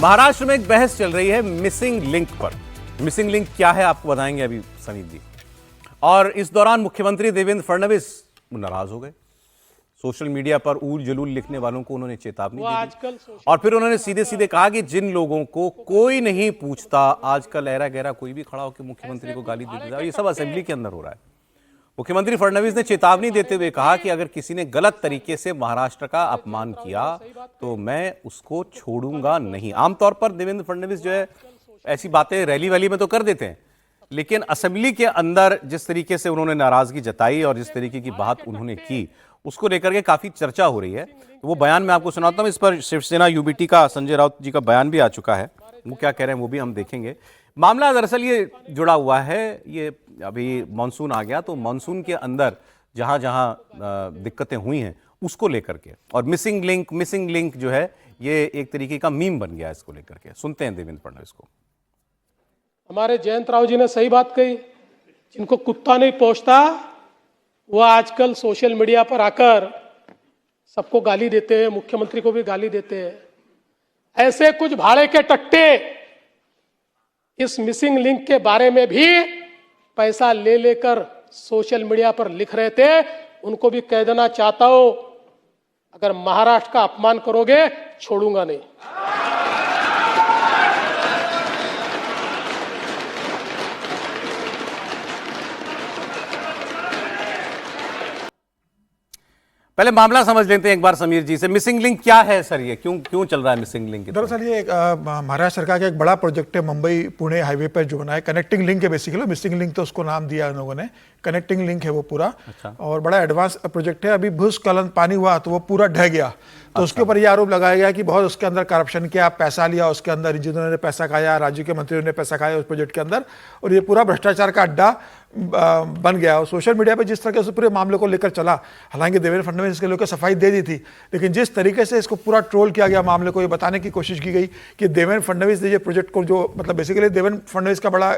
महाराष्ट्र में एक बहस चल रही है मिसिंग लिंक पर। मिसिंग लिंक क्या है आपको बताएंगे अभी समीप जी। और इस दौरान मुख्यमंत्री देवेंद्र फडणवीस नाराज हो गए। सोशल मीडिया पर ऊल जलूल लिखने वालों को उन्होंने चेतावनी दे दी और फिर उन्होंने सीधे सीधे कहा कि जिन लोगों को कोई नहीं पूछता, आजकल ऐरा गहरा कोई भी खड़ा होकर मुख्यमंत्री को गाली दे देता है। ये सब असेंबली के अंदर हो रहा है। मुख्यमंत्री फडणवीस ने चेतावनी देते हुए कहा कि अगर किसी ने गलत तरीके से महाराष्ट्र का अपमान किया तो मैं उसको छोड़ूंगा नहीं। आमतौर पर देवेंद्र फडणवीस जो है ऐसी बातें रैली वैली में तो कर देते हैं, लेकिन असेंबली के अंदर जिस तरीके से उन्होंने नाराजगी जताई और जिस तरीके की बात उन्होंने की, उसको लेकर के काफी चर्चा हो रही है। तो वो बयान मैं आपको सुनाता हूं। इस पर शिवसेना यूबीटी का संजय राउत जी का बयान भी आ चुका है। वो क्या कह रहे हैं वो भी हम देखेंगे। मामला दरअसल ये जुड़ा हुआ है, ये अभी मानसून आ गया तो मानसून के अंदर जहां जहां दिक्कतें हुई हैं उसको लेकर के, और मिसिंग लिंक जो है ये एक तरीके का मीम बन गया है। इसको लेकर के सुनते हैं देवेंद्र फडणवीस को। हमारे जयंत राव जी ने सही बात कही। जिनको कुत्ता नहीं पहुंचता वो आजकल सोशल मीडिया पर आकर सबको गाली देते हैं, मुख्यमंत्री को भी गाली देते हैं। ऐसे कुछ भाड़े के टट्टे इस मिसिंग लिंक के बारे में भी पैसा ले लेकर सोशल मीडिया पर लिख रहे थे। उनको भी कह देना चाहता हूं, अगर महाराष्ट्र का अपमान करोगे छोड़ूंगा नहीं। पहले मामला समझ लेते हैं एक बार समीर जी से। मिसिंग लिंक क्या है सर, ये क्यों चल रहा है मिसिंग लिंक? दरअसल ये महाराष्ट्र सरकार का एक बड़ा प्रोजेक्ट है, मुंबई पुणे हाईवे पर जो बना है। कनेक्टिंग लिंक है बेसिकली, मिसिंग लिंक तो उसको नाम दिया उन लोगों ने, कनेक्टिंग लिंक है वो पूरा। अच्छा। और बड़ा एडवांस प्रोजेक्ट है। अभी भूस्खलन पानी हुआ तो वो पूरा ढह गया, तो उसके ऊपर ये आरोप लगाया गया कि बहुत उसके अंदर करप्शन किया, पैसा लिया उसके अंदर, जिन्होंने पैसा खाया, राज्य के मंत्रियों ने पैसा खाया उस प्रोजेक्ट के अंदर, और ये पूरा भ्रष्टाचार का अड्डा बन गया। और सोशल मीडिया पे जिस तरह से पूरे मामले को लेकर चला, हालांकि देवेंद्र फडणवीस इसके लेकर सफाई दे दी थी, लेकिन जिस तरीके से इसको पूरा ट्रोल किया गया मामले को, ये बताने की कोशिश की गई कि देवेंद्र फडणवीस ने ये प्रोजेक्ट को, जो मतलब बेसिकली देवेंद्र फडणवीस का बड़ा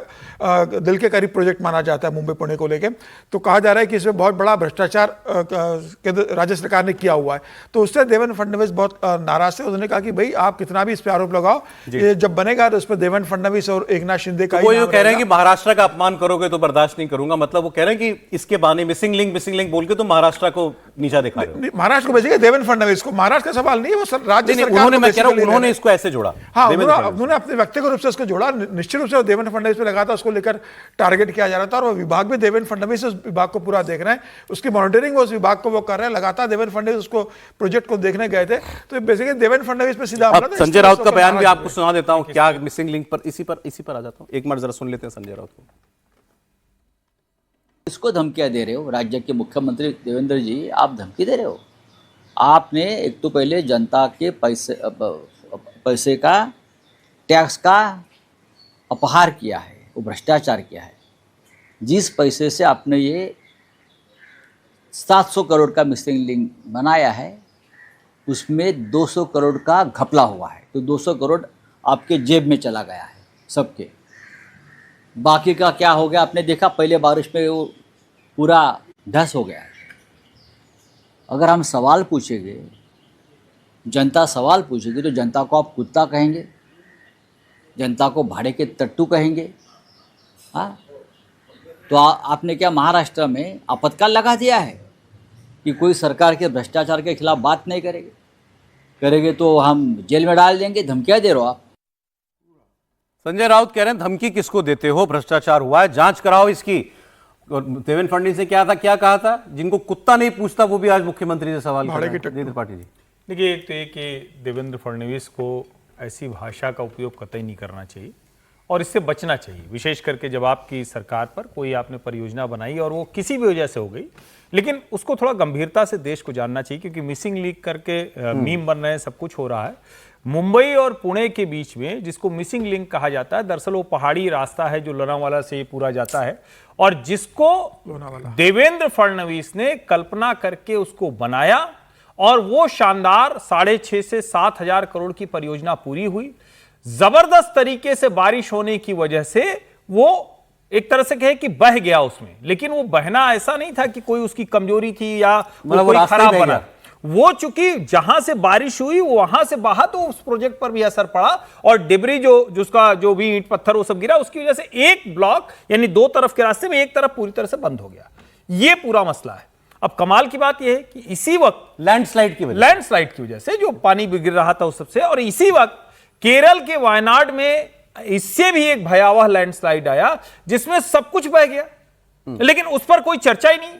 दिल के करीब प्रोजेक्ट माना जाता है मुंबई पुणे को लेकर, तो कहा जा रहा है कि इसमें बहुत बड़ा भ्रष्टाचार राज्य सरकार ने किया हुआ है। तो उससे देवेंद्र फडणवीस बहुत नाराज थे। उन्होंने कहा कि भाई आप कितना भी इस पर आरोप लगाओ, ये जब बनेगा तो उस पर देवेंद्र फडणवीस और एकनाथ शिंदे का, वो ये कह रहे हैं कि महाराष्ट्र का अपमान करोगे तो बर्दाश्त नहीं करूंगा। मतलब वो कह रहे हैं कि इसके बहाने मिसिंग लिंक बोल के तो महाराष्ट्र को नीचा दिखा रहे हो। महाराष्ट्र को बेसिकली देवेंद्र फडणवीस को, महाराष्ट्र का सवाल नहीं है, वो राज्य सरकार। उन्होंने इसको ऐसे जोड़ा। हाँ, उन्होंने अपने व्यक्तिगत रूप से उसको जोड़ा। निश्चित रूप से देवेंद्र फडणवीस पे लगा था, उसको लेकर टारगेट किया जा रहा था। और वो विभाग भी देवेंद्र फडणवीस उस विभाग को पूरा देख रहे हैं, उसकी मॉनिटरिंग उस विभाग को वो कर रहे हैं लगातार। देवेंद्र फडणवीस उसको प्रोजेक्ट को देखने गए थे, तो बेसिकली देवेंद्र फडणवीस पे सीधा हमला था। संजय राउत का बयान भी आपको सुना देता हूं, क्या मिसिंग लिंक पर, इसी पर आ जाता हूं। एक मिनट जरा सुन लेते हैं संजय राउत को। इसको धमकियां दे रहे हो, राज्य के मुख्यमंत्री देवेंद्र जी, आप धमकी दे रहे हो। आपने एक तो पहले जनता के पैसे का, टैक्स का अपहार किया है, वो भ्रष्टाचार किया है। जिस पैसे से आपने ये 700 करोड़ का मिसिंग लिंक बनाया है, उसमें 200 करोड़ का घपला हुआ है। तो 200 करोड़ आपके जेब में चला गया है सबके। बाकी का क्या हो गया आपने देखा, पहले बारिश में वो पूरा धस हो गया है। अगर हम सवाल पूछेंगे, जनता सवाल पूछेगी, तो जनता को आप कुत्ता कहेंगे, जनता को भाड़े के टट्टू कहेंगे। हाँ, तो आपने क्या महाराष्ट्र में आपातकाल लगा दिया है कि कोई सरकार के भ्रष्टाचार के खिलाफ बात नहीं करेंगे तो हम जेल में डाल देंगे? धमकियाँ दे रहे हो आप। संजय राउत कह रहे हैं धमकी किसको देते हो, भ्रष्टाचार हुआ है, जांच कराओ इसकी। देवेंद्र फडणवीस ने क्या कहा था, जिनको कुत्ता नहीं पूछता वो भी आज मुख्यमंत्री से सवाल कर रहे हैं। देवेंद्र पाटिल जी, देखिए, एक तो ये कि देवेंद्र फडणवीस को ऐसी भाषा का उपयोग कतई नहीं करना चाहिए और इससे बचना चाहिए, विशेष करके जब आपकी सरकार पर कोई आपने परियोजना बनाई और वो किसी भी वजह से हो गई, लेकिन उसको थोड़ा गंभीरता से देश को जानना चाहिए, क्योंकि मिसिंग लिंक करके मीम बन रहे हैं, सब कुछ हो रहा है। मुंबई और पुणे के बीच में जिसको मिसिंग लिंक कहा जाता है, दरअसल वो पहाड़ी रास्ता है जो लोनावाला से पूरा जाता है, और जिसको देवेंद्र फडणवीस ने कल्पना करके उसको बनाया, और वो शानदार 6.5 से 7 हजार करोड़ की परियोजना पूरी हुई। जबरदस्त तरीके से बारिश होने की वजह से वो एक तरह से कहे कि बह गया उसमें, लेकिन वो बहना ऐसा नहीं था कि कोई उसकी कमजोरी थी या वो कोई खराब बना। वो चूंकि जहां से बारिश हुई वहां से बहा तो उस प्रोजेक्ट पर भी असर पड़ा और डिबरी जिसका जो भी ईंट पत्थर वो सब गिरा उसकी वजह से एक ब्लॉक यानी दो तरफ के रास्ते में एक तरफ पूरी तरह से बंद हो गया। ये पूरा मसला है। अब कमाल की बात यह है कि इसी वक्त लैंडस्लाइड की वजह से जो पानी गिर रहा था उस सबसे, और इसी वक्त केरल के वायनाड में इससे भी एक भयावह लैंडस्लाइड आया जिसमें सब कुछ बह गया, लेकिन उस पर कोई चर्चा ही नहीं।